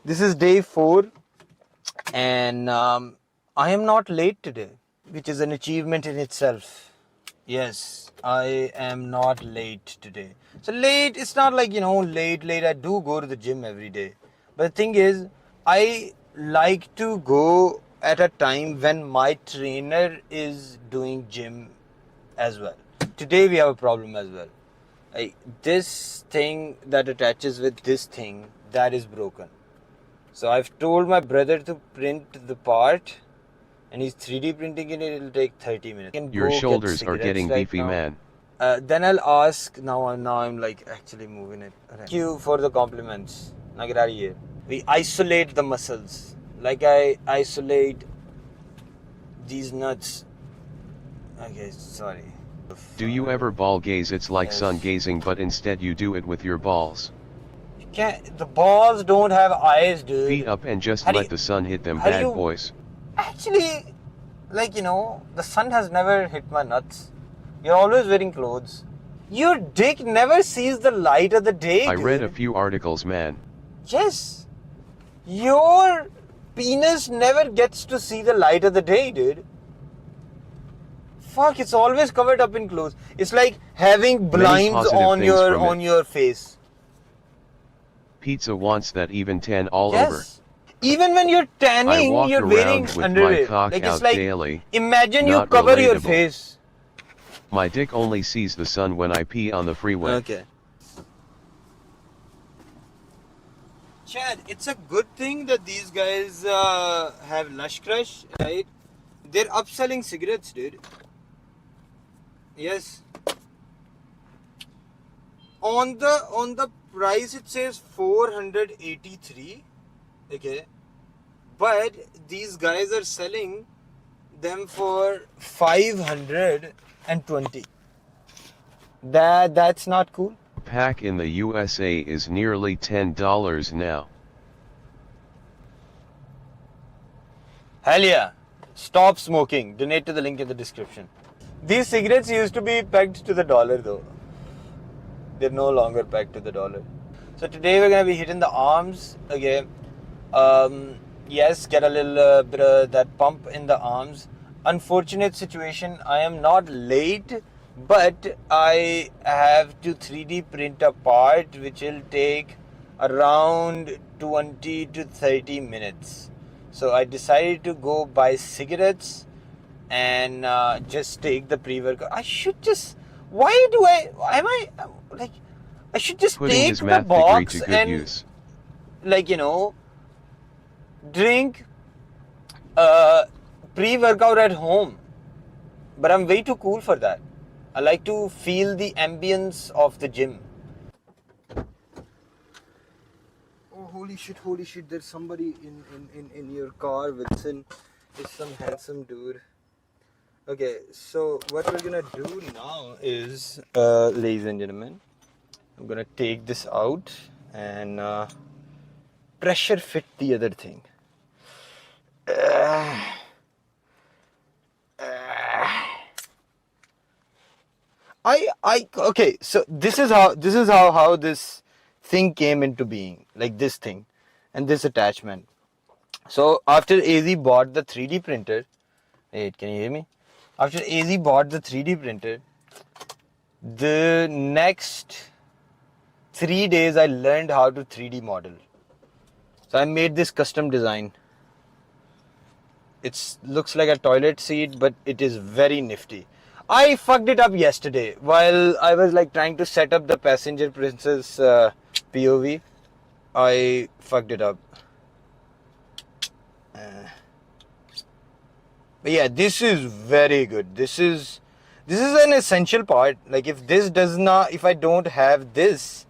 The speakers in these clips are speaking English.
This is day 4 and I am not late today, which is an achievement in itself. Yes, I am not late today. So late, it's not like, late. I do go to the gym every day. But the thing is, I like to go at a time when my trainer is doing gym as well. Today we have a problem as well. This thing that attaches with this thing, that is broken. So I've told my brother to print the part and he's 3D printing it. It'll take 30 minutes. I can Your go get shoulders are cigarettes getting right beefy, now. man. Then I'll ask. Now I'm like actually moving it. Thank you for the compliments. Now get out of here. We isolate the muscles. Like I isolate these nuts. Okay, sorry. Do you ever ball gaze? It's like Yes. sun gazing, but instead you do it with your balls. The balls don't have eyes, dude. Feet up and just How do let you- the sun hit them how do bad you- boys. Actually, the sun has never hit my nuts. You're always wearing clothes. Your dick never sees the light of the day, I dude. read a few articles, man. Yes. Your penis never gets to see the light of the day, dude. Fuck, it's always covered up in clothes. It's like having blinds positive on things from it. on your face. Pizza wants that even tan all Yes. over. Even when you're I tanning, walk you're wearing around with underwear. my cock Like out it's like daily. imagine you Not cover your relatable. face. My dick only sees the sun when I pee on the freeway. Okay. Chad, it's a good thing that these guys have Lush Crush, right? They're upselling cigarettes, dude. Yes. On the price it says 483. Okay. But these guys are selling them for 520. That's not cool. Pack in the USA is nearly $10 now. Hell yeah. Stop smoking. Donate to the link in the description. These cigarettes used to be pegged to the dollar though. They're no longer pegged to the dollar. So today we're going to be hitting the arms again. Yes, get a little bit of that pump in the arms. Unfortunate situation, I am not late, but I have to 3D print a part which will take around 20 to 30 minutes. So I decided to go buy cigarettes and just take the pre-workout. I should just, I should just Putting take his the math degree box to good and use. drink pre-workout at home. But I'm way too cool for that. I like to feel the ambience of the gym. Oh, holy shit, there's somebody in your car, Wilson. It's some handsome dude. Okay, so what we're gonna do now is, ladies and gentlemen, I'm gonna take this out and pressure fit the other thing. Okay, so this is how this thing came into being, like this thing and this attachment. So after AZ bought the 3D printer, wait, can you hear me? After AZ bought the 3D printer, the next 3 days I learned how to 3D model. So I made this custom design. It looks like a toilet seat, but it is very nifty. I fucked it up yesterday while I was like trying to set up the passenger princess POV. I fucked it up. But yeah, this is very good. This is an essential part. Like if I don't have this,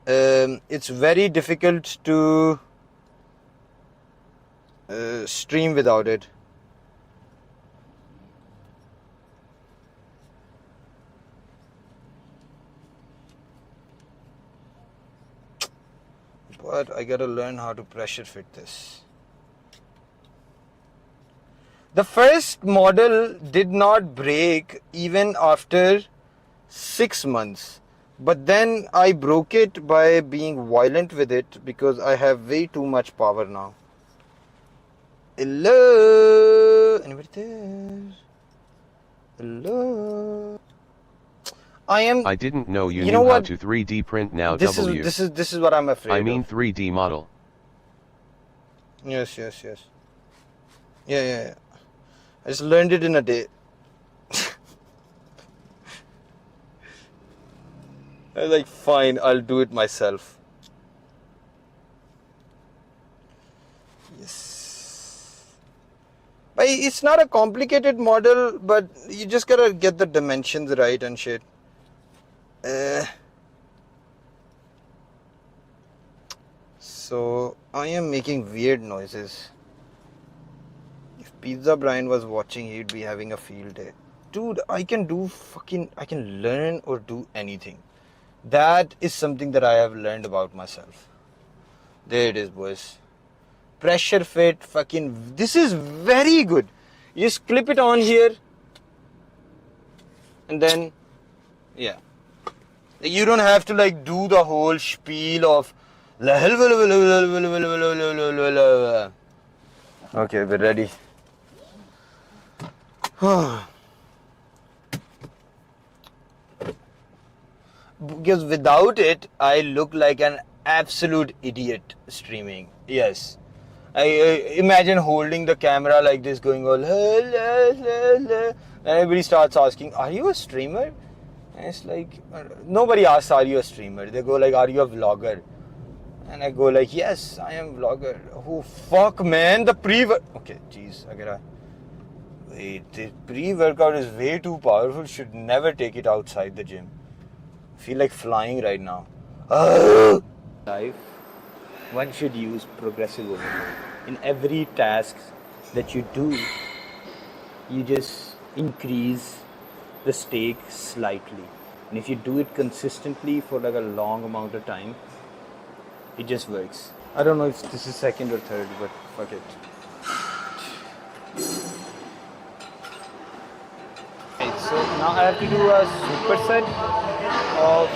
it's very difficult to stream without it. But I gotta learn how to pressure fit this. The first model did not break even after 6 months. But then I broke it by being violent with it because I have way too much power now. Hello? Anybody there? Hello? I didn't know you You know knew how what? to 3D print now This W. is what I'm I afraid mean of. 3D model. Yes. Yeah. I just learned it in a day. I was like, fine, I'll do it myself. Yes. But it's not a complicated model, but you just gotta get the dimensions right and shit. So I am making weird noises. If Pizza Brian was watching, he'd be having a field day. Dude, I can learn or do anything. That is something that I have learned about myself. There it is, boys. Pressure fit, this is very good. You just clip it on here, and then, yeah. You don't have to like do the whole spiel of. Okay, we're ready. Because without it, I look like an absolute idiot streaming. Yes. I imagine holding the camera like this, going all, and everybody starts asking, "Are you a streamer?" And it's like, nobody asks, "Are you a streamer?" They go like, "Are you a vlogger?" And I go like, "Yes, I am a vlogger." Oh fuck, man, the okay, jeez, I gotta. Wait, the pre-workout is way too powerful. Should never take it outside the gym. I feel like flying right now. Life, one should use progressive overload. In every task that you do, you just increase the stake slightly. And if you do it consistently for like a long amount of time, it just works. I don't know if this is second or third, but fuck it. Right, so now I have to do a superset of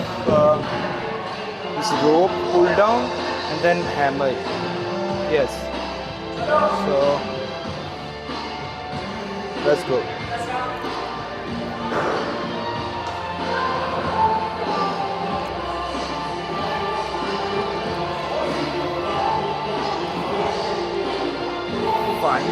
this rope pull down and then hammer. Yes. So let's go. Fine.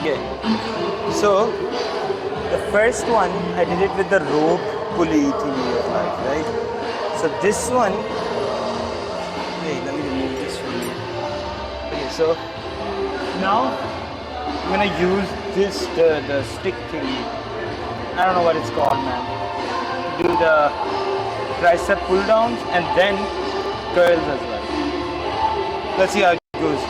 Okay. So the first one I did it with the rope pulley thingy of life, right? So this one, hey, let me remove this from you. Okay, so now I'm gonna use this the stick thingy. I don't know what it's called, man. To do the tricep pull downs and then curls as well. Let's see how it goes.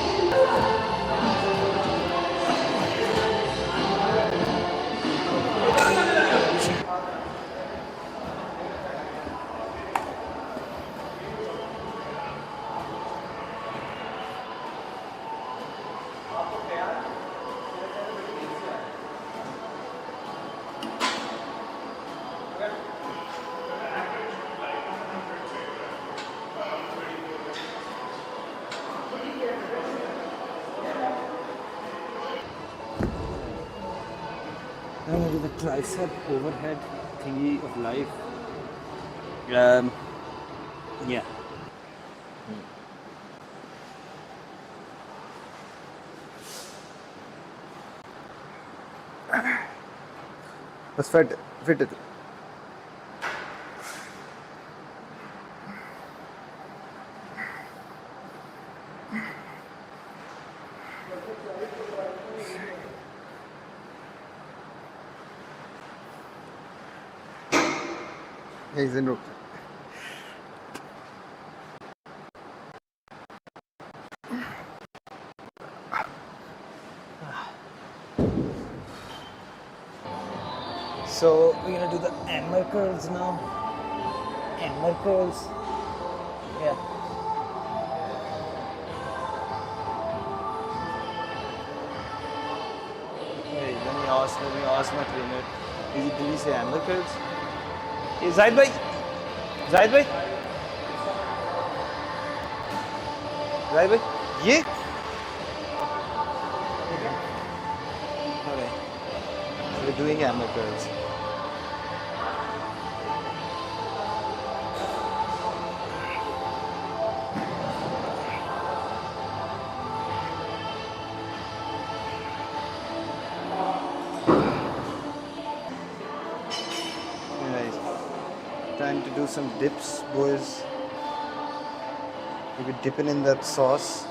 I'm gonna do the tricep overhead thingy of life. Yeah. Let's fit it. He's in. So we're gonna do the hammer curls now. Hammer curls. Yeah. Hey, let me ask my trainer. Did he say hammer curls? Hey, Zahid bhai. Zahid bhai. Zahid bhai. Ye? Okay. So we're doing hammer curls. Anyways, trying to do some dips, boys. Maybe dipping in that sauce.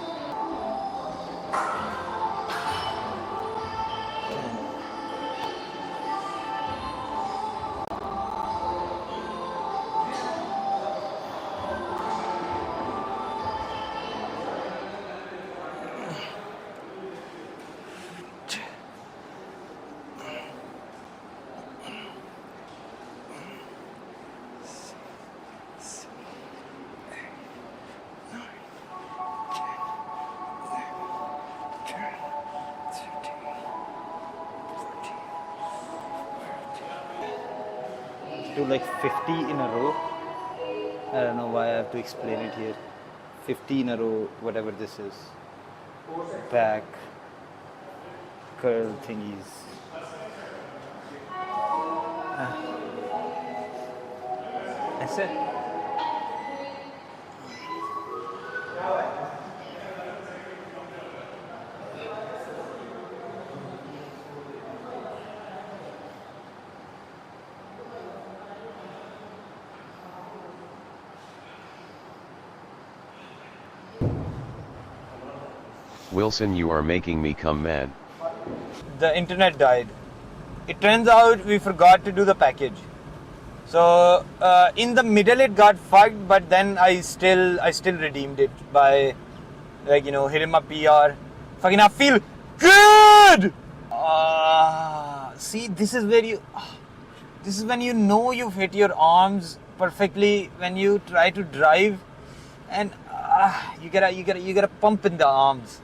Do like 50 in a row. I don't know why I have to explain it here. 50 in a row, whatever this is. Back curl thingies. That's it. Wilson, you are making me come mad. The internet died. It turns out we forgot to do the package. So in the middle it got fucked, but then I still redeemed it by hitting my PR. Fucking I feel good. See, this is when you know you've hit your arms perfectly when you try to drive, and you gotta pump in the arms.